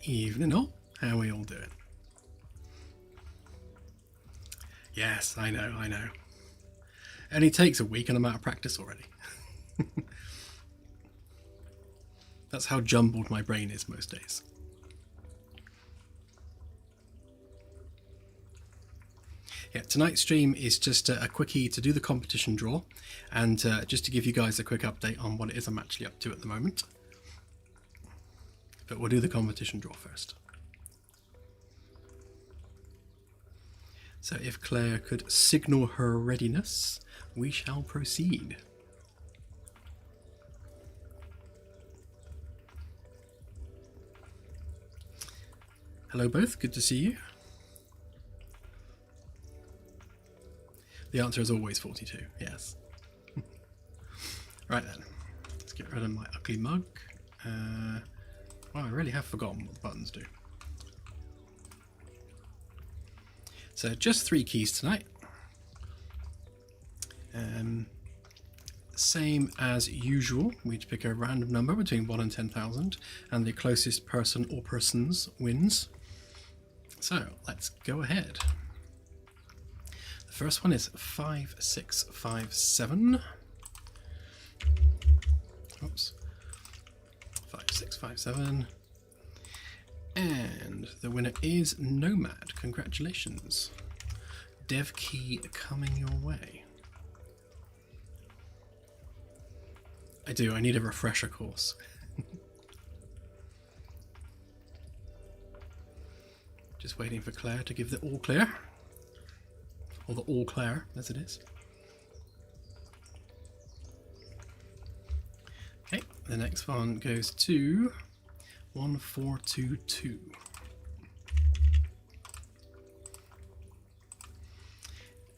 Evening all. How are we all doing? Yes, I know. Only takes a week and I'm out of practice already. That's how jumbled my brain is most days. Yeah, tonight's stream is just a quickie to do the competition draw and just to give you guys a quick update on what it is I'm actually up to at the moment. But we'll do the competition draw first. So if Claire could signal her readiness, we shall proceed. Hello both, good to see you. The answer is always 42, yes. Right then, let's get rid of my ugly mug. Well, I really have forgotten what the buttons do. So just 3 keys tonight. Same as usual, we'd pick a random number between 1 and 10,000 and the closest person or persons wins. So let's go ahead. The first one is 5657. Oops. 5657. And the winner is Nomad. Congratulations. Dev key coming your way. I do, I need a refresher course. Just waiting for Claire to give the all clear. Or the all clear, as it is. Okay, the next one goes to 1422.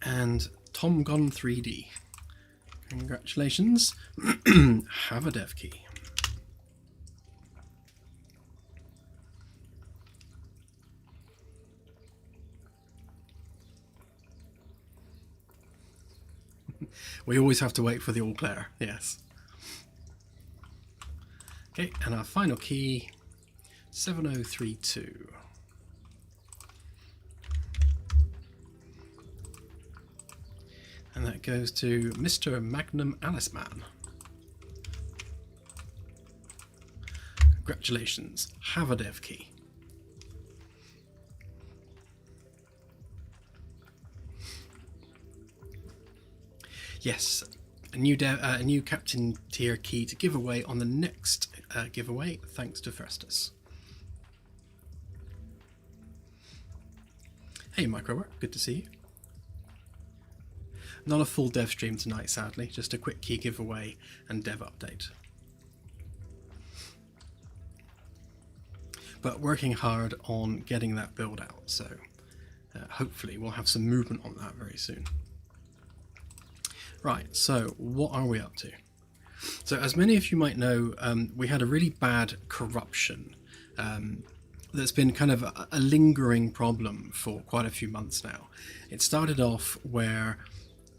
And Tom Gone 3D. Congratulations. Have a dev key. We always have to wait for the all clear, yes. Okay, and our final key, 7032. And that goes to Mr. Magnum Aliceman. Congratulations, have a dev key. Yes, a new captain tier key to give away on the next giveaway, thanks to Festus. Hey Microwork, good to see you. Not a full dev stream tonight, sadly, just a quick key giveaway and dev update. But working hard on getting that build out, so hopefully we'll have some movement on that very soon. Right, so what are we up to? So as many of you might know, we had a really bad corruption that's been kind of a lingering problem for quite a few months now. It started off where,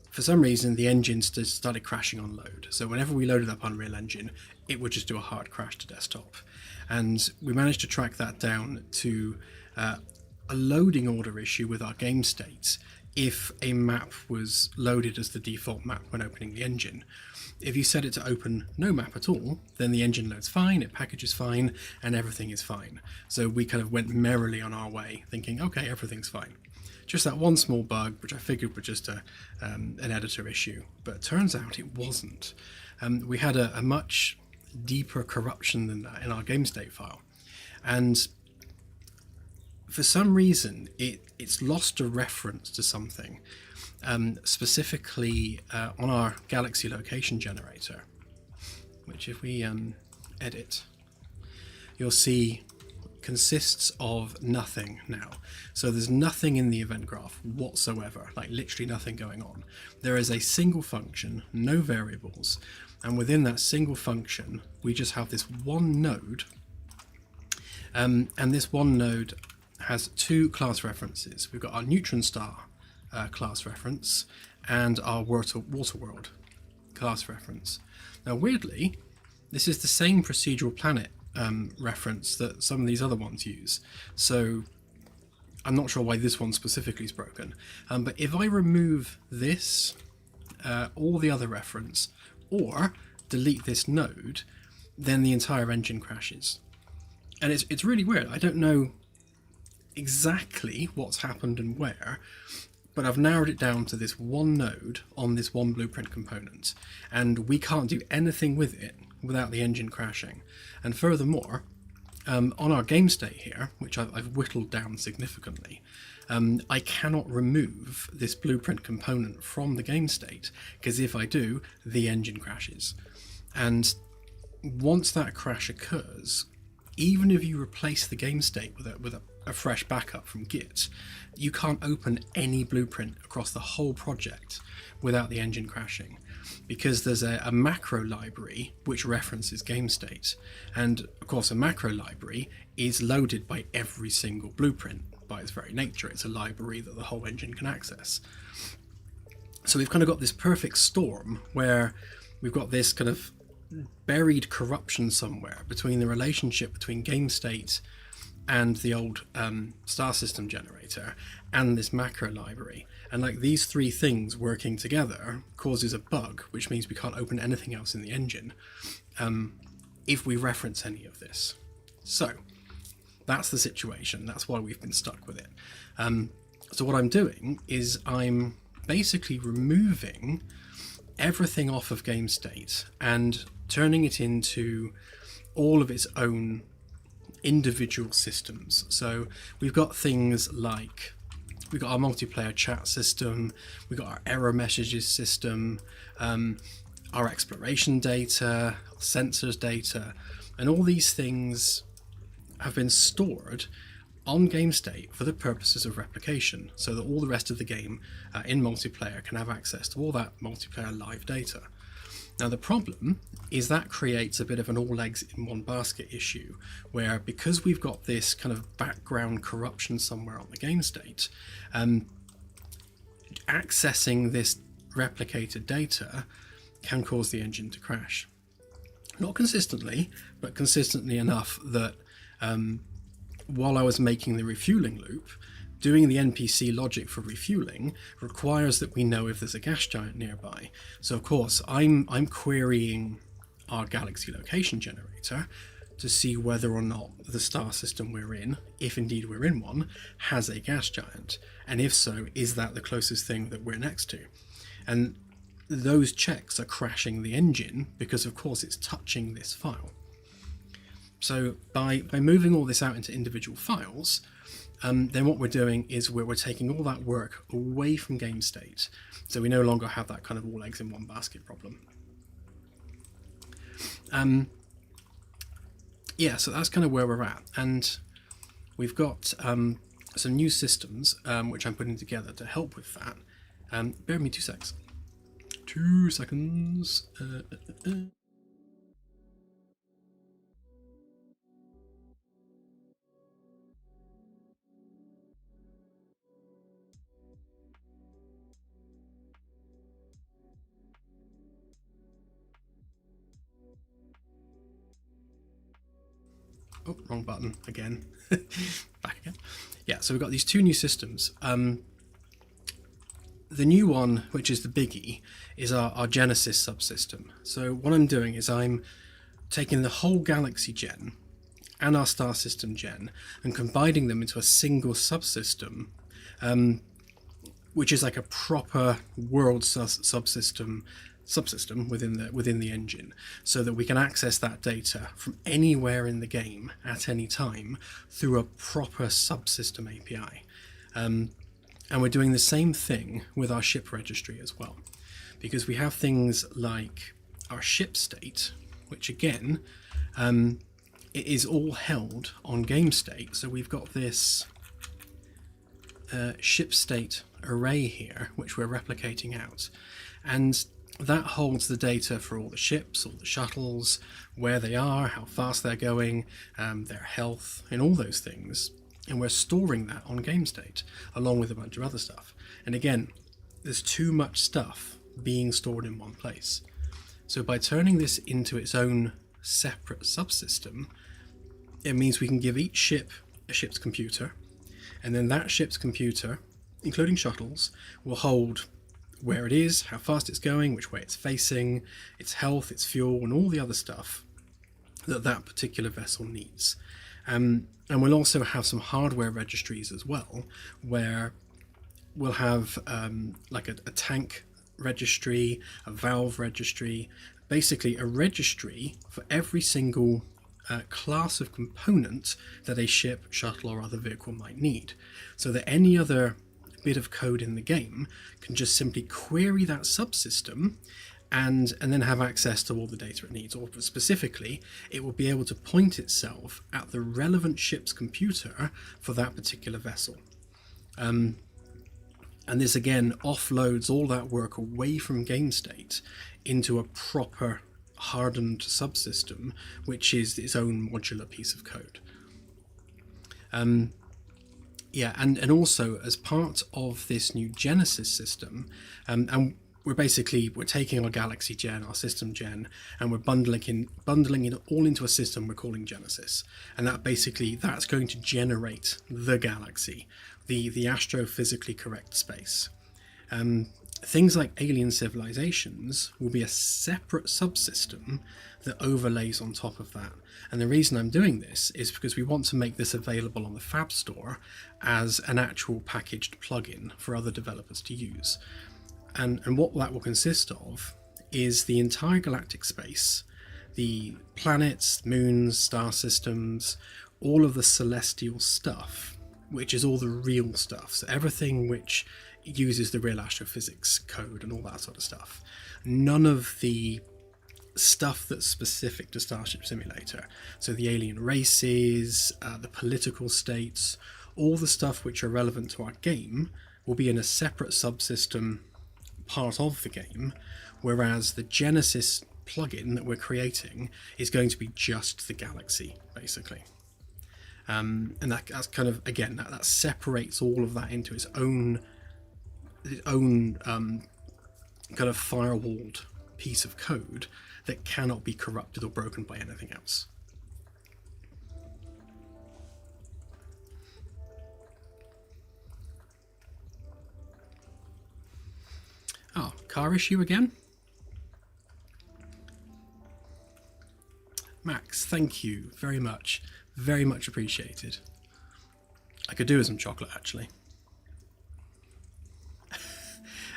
for some reason, the engine started crashing on load. So whenever we loaded up Unreal Engine, it would just do a hard crash to desktop. And we managed to track that down to a loading order issue with our game states if a map was loaded as the default map when opening the engine. If you set it to open no map at all, then the engine loads fine, it packages fine, and everything is fine. So we kind of went merrily on our way, thinking, okay, everything's fine. Just that one small bug, which I figured was just an editor issue, but it turns out it wasn't. We had a much deeper corruption than that in our game state file. And for some reason, it's lost a reference to something, specifically on our galaxy location generator, which if we edit, you'll see consists of nothing now. So there's nothing in the event graph whatsoever, like literally nothing going on. There is a single function, no variables, and within that single function, we just have this one node, and this one node has 2 class references. We've got our neutron star class reference and our water world class reference. Now weirdly, this is the same procedural planet reference that some of these other ones use. So I'm not sure why this one specifically is broken. But if I remove this, or the other reference, or delete this node, then the entire engine crashes. And it's really weird. I don't know exactly what's happened and where, but I've narrowed it down to this one node on this one blueprint component, and we can't do anything with it without the engine crashing. And furthermore, on our game state here, which I've whittled down significantly, I cannot remove this blueprint component from the game state, because if I do, the engine crashes. And once that crash occurs, even if you replace the game state with a fresh backup from Git, you can't open any blueprint across the whole project without the engine crashing, because there's a macro library which references game state, and of course a macro library is loaded by every single blueprint by its very nature. It's a library that the whole engine can access. So we've kind of got this perfect storm where we've got this kind of buried corruption somewhere between the relationship between game state and the old star system generator and this macro library, and like these three things working together causes a bug, which means we can't open anything else in the engine if we reference any of this. So that's the situation. That's why we've been stuck with it. So what I'm doing is I'm basically removing everything off of game state and turning it into all of its own individual systems. So we've got things like, we've got our multiplayer chat system, we've got our error messages system, our exploration data, sensors data, and all these things have been stored on game state for the purposes of replication, so that all the rest of the game in multiplayer can have access to all that multiplayer live data. Now the problem is that creates a bit of an all eggs in one basket issue, where because we've got this kind of background corruption somewhere on the game state, accessing this replicated data can cause the engine to crash. Not consistently, but consistently enough that while I was making the refueling loop, doing the NPC logic for refueling requires that we know if there's a gas giant nearby. So of course I'm querying our galaxy location generator to see whether or not the star system we're in, if indeed we're in one, has a gas giant, and if so, is that the closest thing that we're next to? And those checks are crashing the engine because of course it's touching this file. So by moving all this out into individual files, then what we're doing is we're taking all that work away from game state, so we no longer have that kind of all eggs in one basket problem. Yeah, so that's kind of where we're at, and we've got some new systems which I'm putting together to help with that. Bear with me 2 seconds. 2 seconds. Oh, wrong button again. Back again. Yeah, so we've got these two new systems. The new one, which is the biggie, is our Genesis subsystem. So what I'm doing is I'm taking the whole galaxy gen and our star system gen and combining them into a single subsystem, which is like a proper world subsystem within the engine, so that we can access that data from anywhere in the game at any time through a proper subsystem API. And we're doing the same thing with our ship registry as well, because we have things like our ship state, which again, it is all held on game state. So we've got this ship state array here, which we're replicating out, and that holds the data for all the ships, all the shuttles, where they are, how fast they're going, their health, and all those things. And we're storing that on game state, along with a bunch of other stuff. And again, there's too much stuff being stored in one place. So by turning this into its own separate subsystem, it means we can give each ship a ship's computer, and then that ship's computer, including shuttles, will hold where it is, how fast it's going, which way it's facing, its health, its fuel, and all the other stuff that that particular vessel needs. And we'll also have some hardware registries as well, where we'll have like a tank registry, a valve registry, basically a registry for every single class of component that a ship, shuttle, or other vehicle might need, so that any other bit of code in the game can just simply query that subsystem and then have access to all the data it needs. Or specifically, it will be able to point itself at the relevant ship's computer for that particular vessel. And this again offloads all that work away from game state into a proper hardened subsystem, which is its own modular piece of code. Yeah, and also as part of this new Genesis system, and we're taking our Galaxy Gen, our system Gen, and we're bundling it all into a system we're calling Genesis, and that's going to generate the galaxy, the astrophysically correct space. Things like alien civilizations will be a separate subsystem that overlays on top of that. And the reason I'm doing this is because we want to make this available on the Fab Store as an actual packaged plugin for other developers to use. And what that will consist of is the entire galactic space, the planets, moons, star systems, all of the celestial stuff, which is all the real stuff. So everything which uses the real astrophysics code and all that sort of stuff. None of the stuff that's specific to Starship Simulator. So the alien races, the political states, all the stuff which are relevant to our game will be in a separate subsystem part of the game, whereas the Genesis plugin that we're creating is going to be just the galaxy, basically. And that's kind of, again, that separates all of that into its own kind of firewalled piece of code that cannot be corrupted or broken by anything else. Oh, car issue again? Max, thank you very much. Very much appreciated. I could do with some chocolate, actually.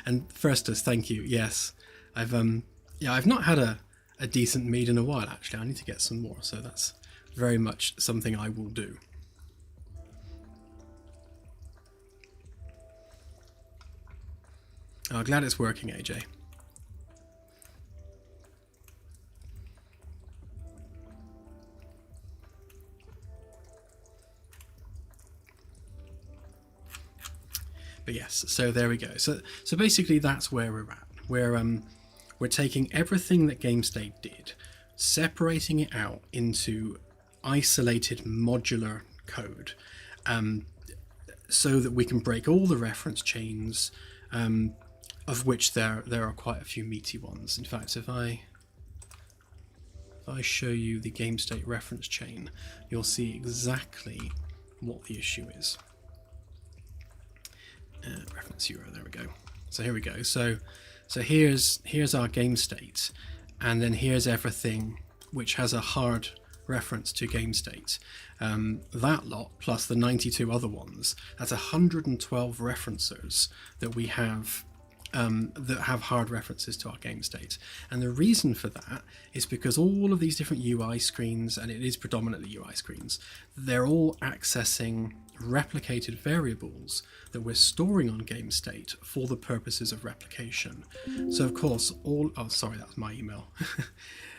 And Firstus, thank you. Yes, I've not had a decent mead in a while, actually. I need to get some more, so that's very much something I will do. Oh, glad it's working, AJ. But yes, so there we go. So basically that's where we're at. We're taking everything that GameState did, separating it out into isolated modular code, so that we can break all the reference chains, of which there are quite a few meaty ones. In fact, if I show you the GameState reference chain, you'll see exactly what the issue is. Reference euro, there we go. So here we go. So here's our game state, and then here's everything which has a hard reference to game state. That lot plus the 92 other ones, that's 112 referencers that we have that have hard references to our game state. And the reason for that is because all of these different UI screens, and it is predominantly UI screens, they're all accessing replicated variables that we're storing on game state for the purposes of replication. So of course oh sorry, that was my email.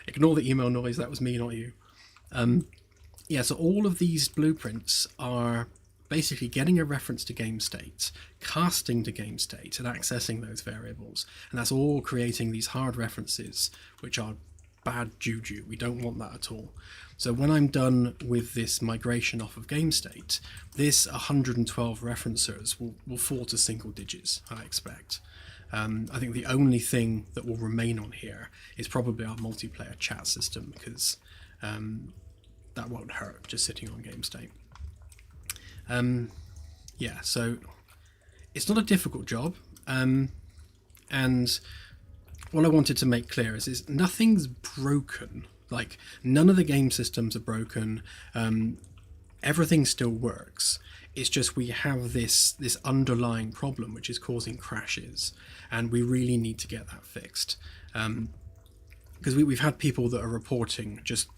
Ignore the email noise, that was me, not you. Yeah, so all of these blueprints are basically getting a reference to game state, casting to game state, and accessing those variables. And that's all creating these hard references, which are bad juju. We don't want that at all. So when I'm done with this migration off of game state, this 112 referencers will fall to single digits, I expect. I think the only thing that will remain on here is probably our multiplayer chat system, because that won't hurt just sitting on game state. Yeah, so it's not a difficult job, and what I wanted to make clear is nothing's broken. Like, none of the game systems are broken. Everything still works. It's just we have this underlying problem which is causing crashes, and we really need to get that fixed. Because we've had people that are reporting just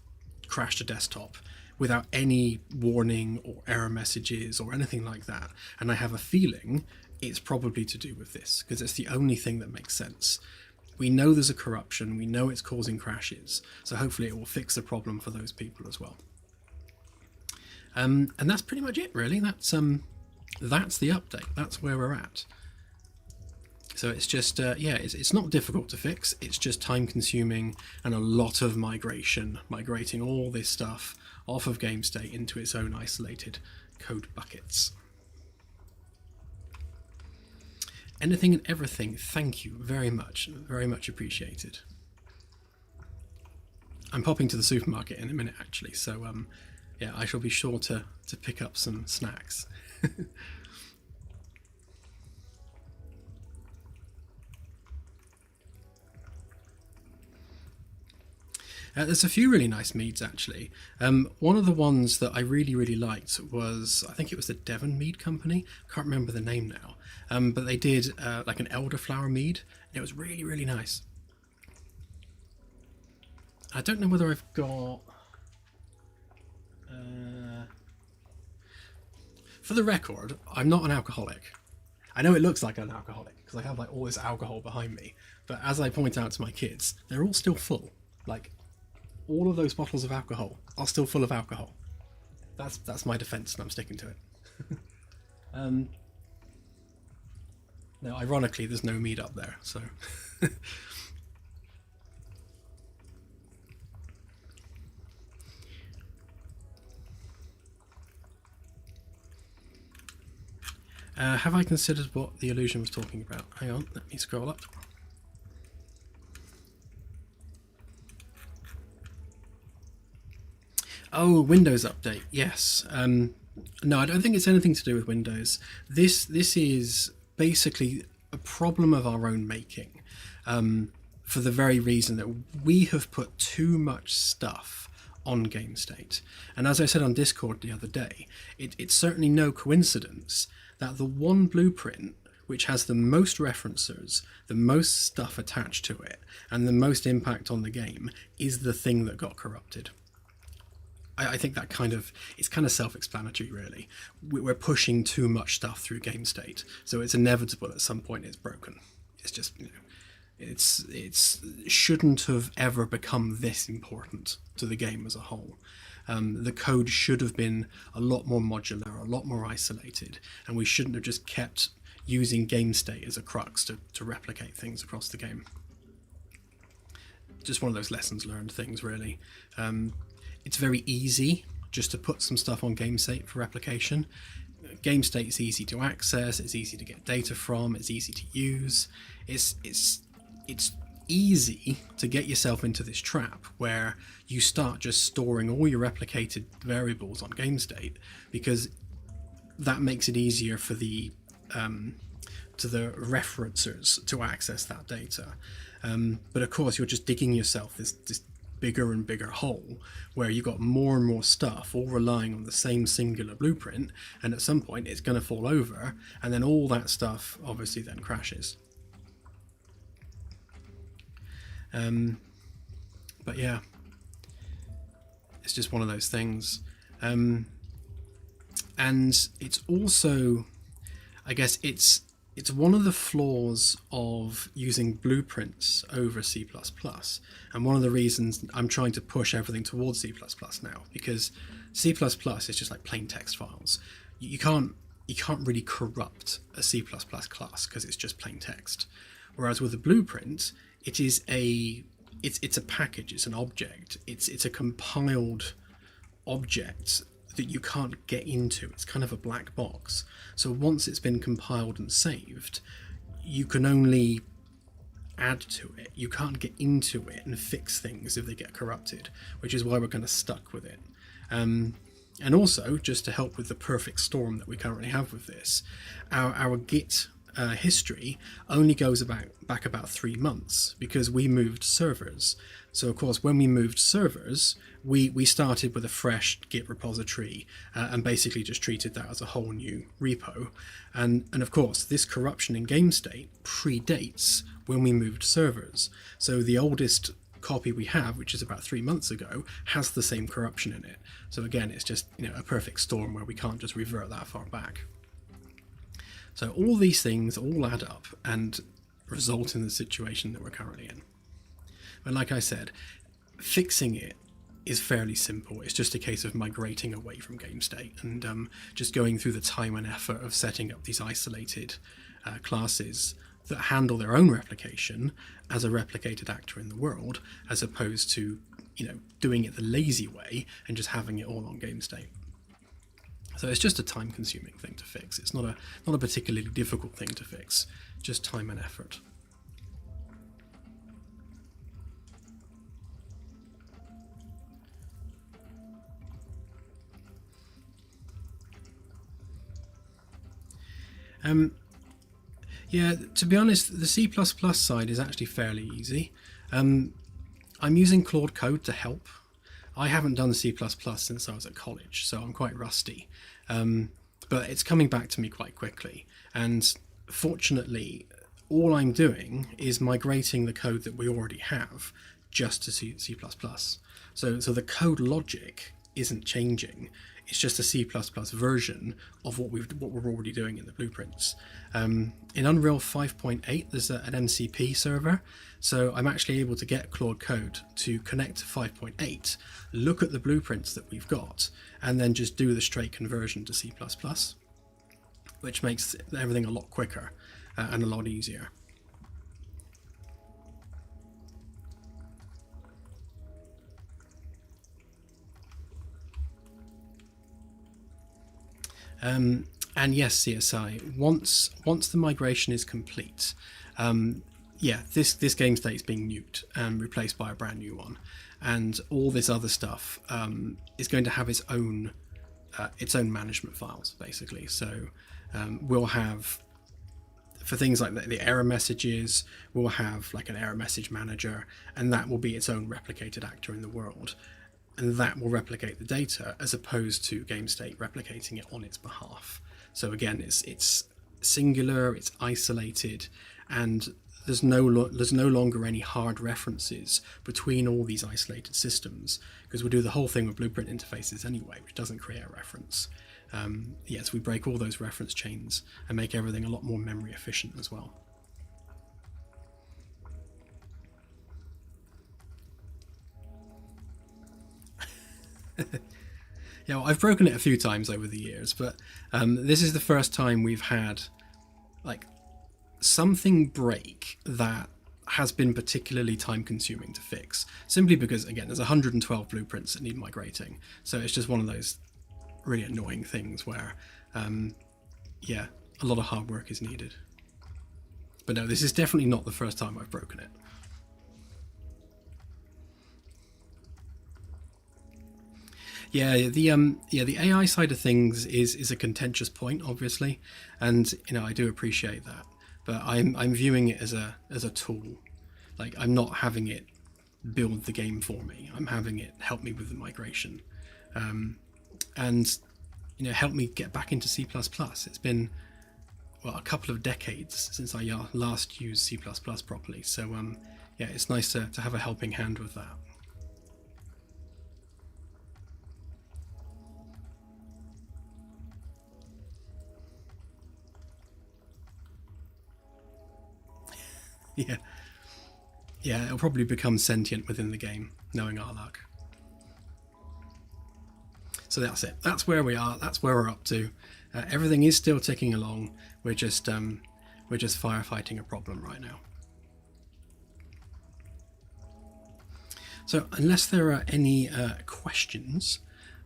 crashed a desktop without any warning or error messages or anything like that. And I have a feeling it's probably to do with this, because it's the only thing that makes sense. We know there's a corruption, we know it's causing crashes, so hopefully it will fix the problem for those people as well. And that's pretty much it, really. That's the update. That's where we're at. So it's just, it's not difficult to fix. It's just time consuming and a lot of migrating all this stuff off of GameState into its own isolated code buckets. Anything and everything, thank you very much appreciated. I'm popping to the supermarket in a minute, actually, so yeah, I shall be sure to pick up some snacks. There's a few really nice meads, actually. One of the ones that I really liked was, I think it was the Devon Mead Company. Can't remember the name now. But they did like an elderflower mead, and it was really nice. I don't know whether I've got... For the record, I'm not an alcoholic. I know it looks like I'm an alcoholic, because I have like all this alcohol behind me. But as I point out to my kids, they're all still full. Like, all of those bottles of alcohol are still full of alcohol. That's my defense, and I'm sticking to it. Now, ironically, there's no mead up there, so... have I considered what the illusion was talking about? Hang on, let me scroll up. Oh, Windows update, yes. No, I don't think it's anything to do with Windows. This is basically a problem of our own making, for the very reason that we have put too much stuff on GameState. And as I said on Discord the other day, it's certainly no coincidence that the one blueprint which has the most referencers, the most stuff attached to it, and the most impact on the game is the thing that got corrupted. I think that it's kind of self-explanatory, really. We're pushing too much stuff through GameState, so it's inevitable at some point it's broken. It's just, it shouldn't have ever become this important to the game as a whole. The code should have been a lot more modular, a lot more isolated, and we shouldn't have just kept using GameState as a crux to replicate things across the game. Just one of those lessons learned things, really. It's very easy just to put some stuff on GameState for replication. GameState is easy to access, it's easy to get data from, it's easy to use. It's easy to get yourself into this trap where you start just storing all your replicated variables on GameState, because that makes it easier for the referencers to access that data. But of course, you're just digging yourself this bigger and bigger hole where you got more and more stuff all relying on the same singular blueprint, and at some point it's going to fall over, and then all that stuff obviously then crashes. But yeah, it's just one of those things. And it's also, I guess it's one of the flaws of using blueprints over C++, and one of the reasons I'm trying to push everything towards C++ now, because C++ is just like plain text files. You can't really corrupt a C++ class because it's just plain text. Whereas with a blueprint, it's a package, it's an object, it's a compiled object that you can't get into. It's kind of a black box. So once it's been compiled and saved, you can only add to it. You can't get into it and fix things if they get corrupted, which is why we're kind of stuck with it. And also, just to help with the perfect storm that we currently have with this, our Git history only goes back about 3 months because we moved servers. So of course, when we moved servers, we started with a fresh Git repository and basically just treated that as a whole new repo. And of course, this corruption in game state predates when we moved servers. So the oldest copy we have, which is about 3 months ago, has the same corruption in it. So again, it's just a perfect storm where we can't just revert that far back. So all these things all add up and result in the situation that we're currently in. But like I said, fixing it is fairly simple. It's just a case of migrating away from game state and just going through the time and effort of setting up these isolated classes that handle their own replication as a replicated actor in the world, as opposed to doing it the lazy way and just having it all on game state. So it's just a time-consuming thing to fix. It's not a particularly difficult thing to fix, just time and effort. Yeah, to be honest, the C++ side is actually fairly easy. I'm using Claude Code to help. I haven't done C++ since I was at college, so I'm quite rusty. But it's coming back to me quite quickly. And fortunately, all I'm doing is migrating the code that we already have just to C++. So the code logic isn't changing. It's just a C++ version of what we're already doing in the blueprints. In Unreal 5.8, there's an MCP server, so I'm actually able to get Claude Code to connect to 5.8, look at the blueprints that we've got, and then just do the straight conversion to C++, which makes everything a lot quicker and a lot easier. And yes, CSI, once the migration is complete, this game state is being nuked and replaced by a brand new one, and all this other stuff is going to have its own management files, basically. So we'll have, for things like the error messages, we'll have like an error message manager, and that will be its own replicated actor in the world. And that will replicate the data as opposed to game state replicating it on its behalf. So again, it's singular, it's isolated, and there's no longer any hard references between all these isolated systems, because we do the whole thing with blueprint interfaces anyway, which doesn't create a reference. Yes, we break all those reference chains and make everything a lot more memory efficient as well. Yeah, well, I've broken it a few times over the years, but this is the first time we've had like something break that has been particularly time consuming to fix, simply because, again, there's 112 blueprints that need migrating. So it's just one of those really annoying things where a lot of hard work is needed. But no, this is definitely not the first time I've broken it. Yeah, the AI side of things is a contentious point, obviously, and I do appreciate that, but I'm viewing it as a tool. Like, I'm not having it build the game for me. I'm having it help me with the migration, and help me get back into C++. It's been a couple of decades since I last used C++ properly, so it's nice to have a helping hand with that. Yeah, it'll probably become sentient within the game, knowing our luck. So that's it. That's where we are. That's where we're up to. Everything is still ticking along. We're just firefighting a problem right now. So unless there are any questions,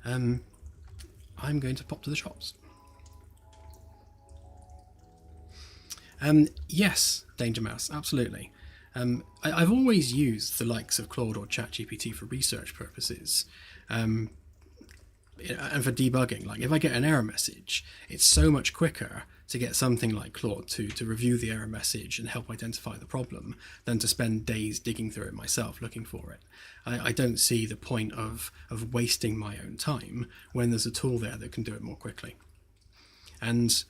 I'm going to pop to the shops. Yes, Danger Mouse, absolutely. I've always used the likes of Claude or ChatGPT for research purposes. and for debugging, like if I get an error message, it's so much quicker to get something like Claude to review the error message and help identify the problem than to spend days digging through it myself looking for it. I don't see the point of wasting my own time when there's a tool there that can do it more quickly. And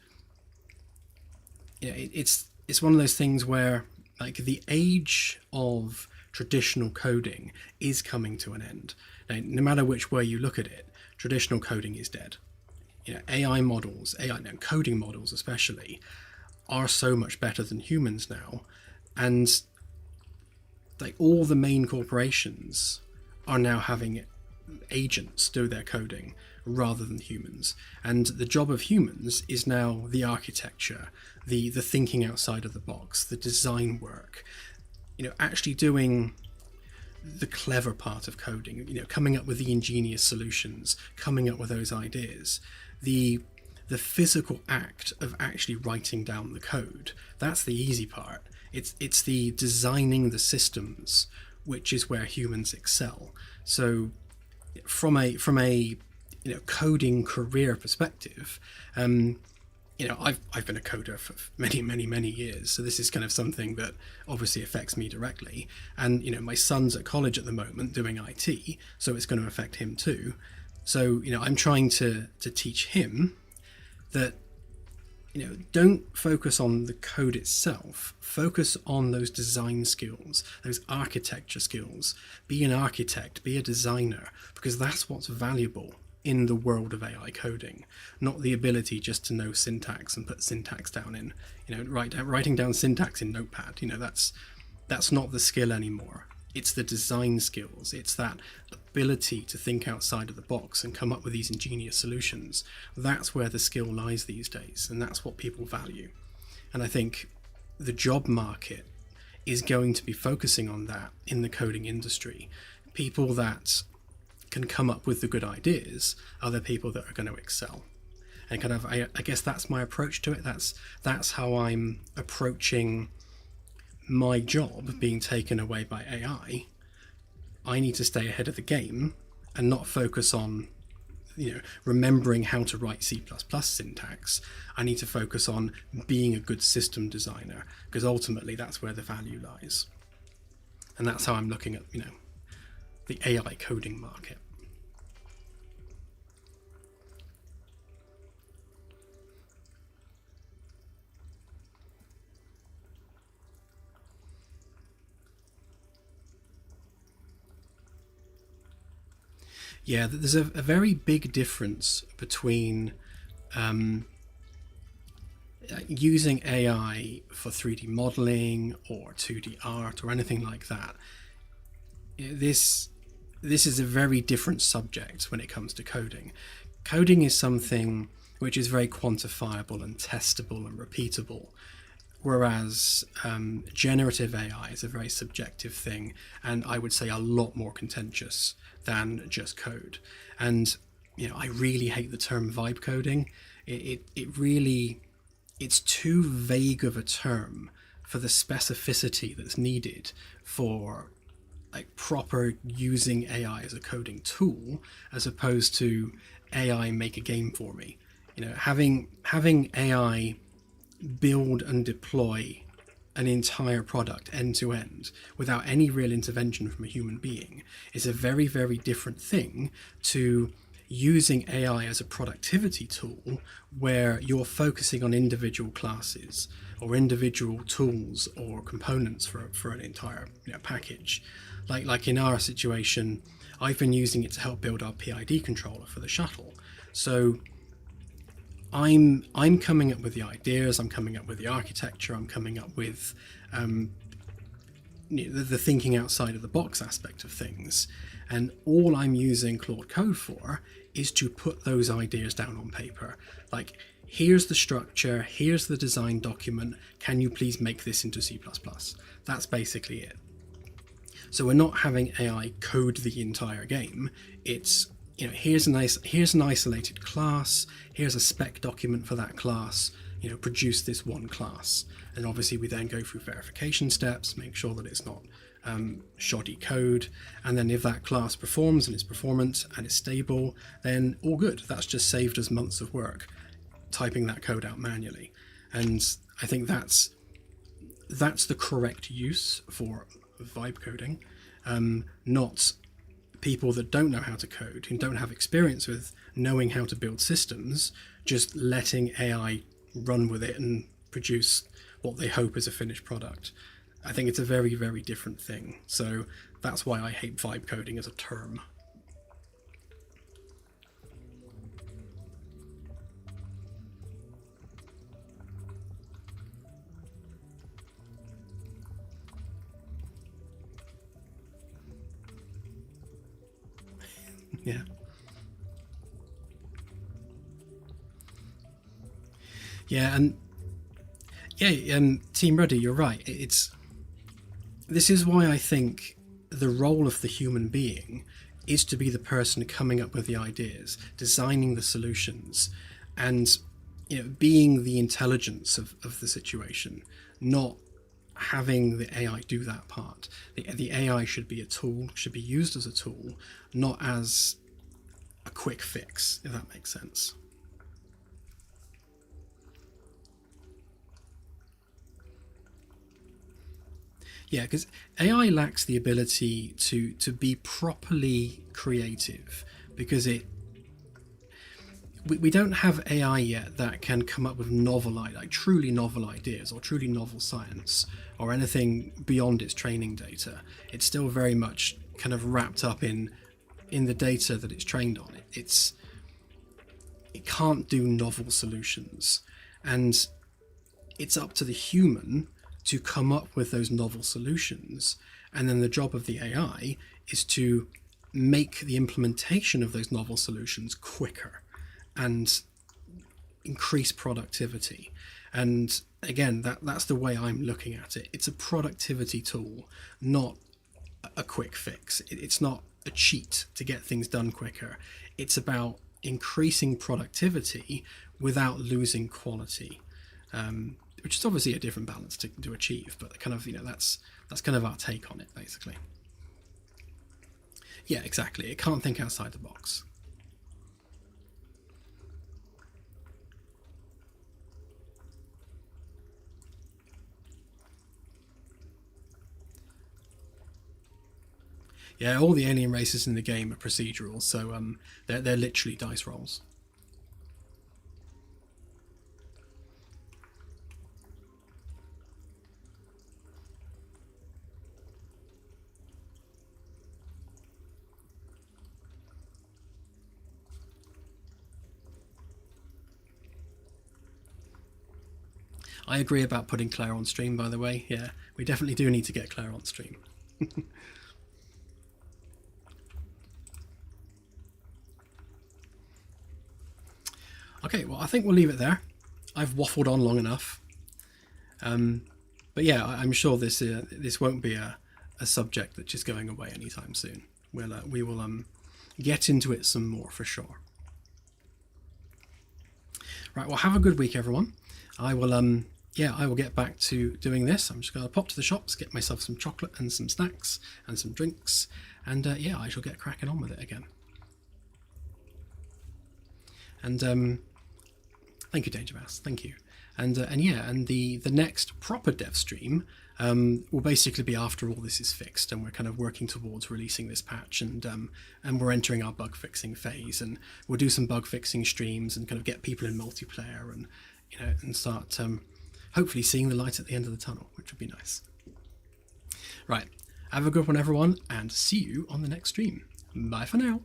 it's one of those things where, like, the age of traditional coding is coming to an end. Now, no matter which way you look at it, traditional coding is dead. AI models, coding models especially, are so much better than humans now, and like all the main corporations are now having agents do their coding rather than humans. And the job of humans is now the architecture, the thinking outside of the box, the design work, actually doing the clever part of coding, coming up with the ingenious solutions, coming up with those ideas. The physical act of actually writing down the code, that's the easy part. It's the designing the systems, which is where humans excel. So from a coding career perspective, I've been a coder for many years, so this is kind of something that obviously affects me directly. And my son's at college at the moment doing IT, so it's going to affect him too. So I'm trying to teach him that don't focus on the code itself, focus on those design skills, those architecture skills. Be an architect, be a designer, because that's what's valuable in the world of AI coding, not the ability just to know syntax and put syntax down in, writing down syntax in Notepad. That's not the skill anymore. It's the design skills. It's that ability to think outside of the box and come up with these ingenious solutions. That's where the skill lies these days, and that's what people value. And I think the job market is going to be focusing on that in the coding industry. People that can come up with the good ideas are the people that are going to excel. And kind of, I guess that's my approach to it. That's how I'm approaching my job being taken away by AI. I need to stay ahead of the game and not focus on remembering how to write C++ syntax. I need to focus on being a good system designer, because ultimately that's where the value lies. And that's how I'm looking at the AI coding market. Yeah, there's a very big difference between using AI for 3D modeling or 2D art or anything like that. This is a very different subject when it comes to coding. Coding is something which is very quantifiable and testable and repeatable, whereas generative AI is a very subjective thing, and I would say a lot more contentious than just code. And I really hate the term vibe coding. It's too vague of a term for the specificity that's needed for like proper using AI as a coding tool, as opposed to AI make a game for me. Having AI build and deploy an entire product end to end without any real intervention from a human being is a very, very different thing to using AI as a productivity tool where you're focusing on individual classes or individual tools or components for an entire package. Like in our situation, I've been using it to help build our PID controller for the shuttle. So I'm coming up with the ideas, I'm coming up with the architecture, I'm coming up with the thinking outside of the box aspect of things. And all I'm using Claude Code for is to put those ideas down on paper. Like, here's the structure, here's the design document, can you please make this into C++? That's basically it. So we're not having AI code the entire game. It's here's an isolated class, here's a spec document for that class, produce this one class. And obviously we then go through verification steps, make sure that it's not shoddy code, and then if that class performs and it's performant and it's stable, then all good. That's just saved us months of work typing that code out manually. And I think that's the correct use for vibe coding, not people that don't know how to code, who don't have experience with knowing how to build systems, just letting AI run with it and produce what they hope is a finished product. I think it's a very, very different thing. So that's why I hate vibe coding as a term. Yeah. Yeah, and Team Ruddy, you're right. This is why I think the role of the human being is to be the person coming up with the ideas, designing the solutions, and being the intelligence of the situation, not having the AI do that part. The AI should be a tool, should be used as a tool, not as a quick fix, if that makes sense. Yeah, because AI lacks the ability to be properly creative, because we don't have AI yet that can come up with like truly novel ideas or truly novel science or anything beyond its training data. It's still very much kind of wrapped up in the data that it's trained on. It can't do novel solutions, and it's up to the human to come up with those novel solutions, and then the job of the AI is to make the implementation of those novel solutions quicker and increase productivity. And again, that's the way I'm looking at it. It's a productivity tool, not a quick fix. It's not a cheat to get things done quicker. It's about increasing productivity without losing quality, which is obviously a different balance to achieve, but kind of that's kind of our take on it, basically. Yeah, exactly. It can't think outside the box. Yeah, all the alien races in the game are procedural, so they're literally dice rolls. I agree about putting Claire on stream, by the way. Yeah, we definitely do need to get Claire on stream. Okay, well, I think we'll leave it there. I've waffled on long enough. But yeah, I'm sure this won't be a subject that's just going away anytime soon. We will get into it some more for sure. Right, well, have a good week, everyone. I will get back to doing this. I'm just going to pop to the shops, get myself some chocolate and some snacks and some drinks, and yeah, I shall get cracking on with it again. And thank you, Danger Bass. Thank you. And yeah, and the next proper dev stream will basically be after all this is fixed, and we're kind of working towards releasing this patch, and we're entering our bug fixing phase, and we'll do some bug fixing streams and kind of get people in multiplayer, and and start hopefully seeing the light at the end of the tunnel, which would be nice. Right, have a good one, everyone, and see you on the next stream. Bye for now.